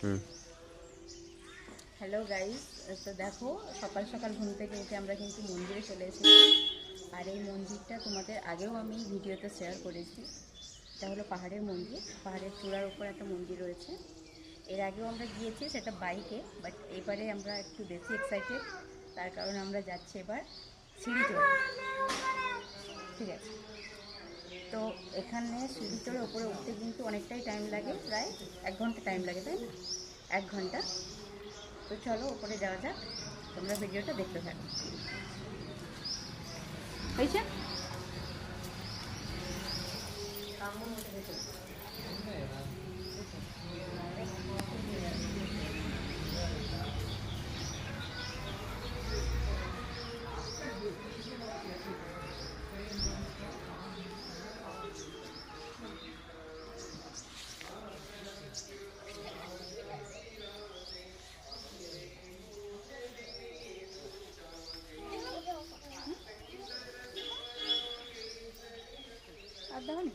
হুম। Hello guys, তো দেখো সকাল সকাল ঘুম থেকে উঠে আমরা কিন্তু মন্দিরে চলে এসেছি। আর এই মন্দিরটা তোমাদের আগেও আমি ভিডিওতে শেয়ার করেছি। এটা হলো পাহাড়ের মন্দির, পাহাড়ের চূড়ার উপর একটা মন্দির রয়েছে। এর আগেও আমরা গিয়েছি, সেটা বাইকে, বাট এবারে আমরা একটু বেশি এক্সাইটেড। তার কারণ আমরা যাচ্ছি এবার সিঁড়ি চড়ে। ঠিক আছে, তো এখানে সিঁড়ি চড়ে ওপরে উঠতে কিন্তু অনেকটাই টাইম লাগে, প্রায় 1 ঘন্টা টাইম লাগে, তাই না? 1 ঘন্টা। তো চলো উপরে যাওয়া যাক, তোমরা ভিডিওটা দেখতে থাকো। হয়েছে? আর দাও নি।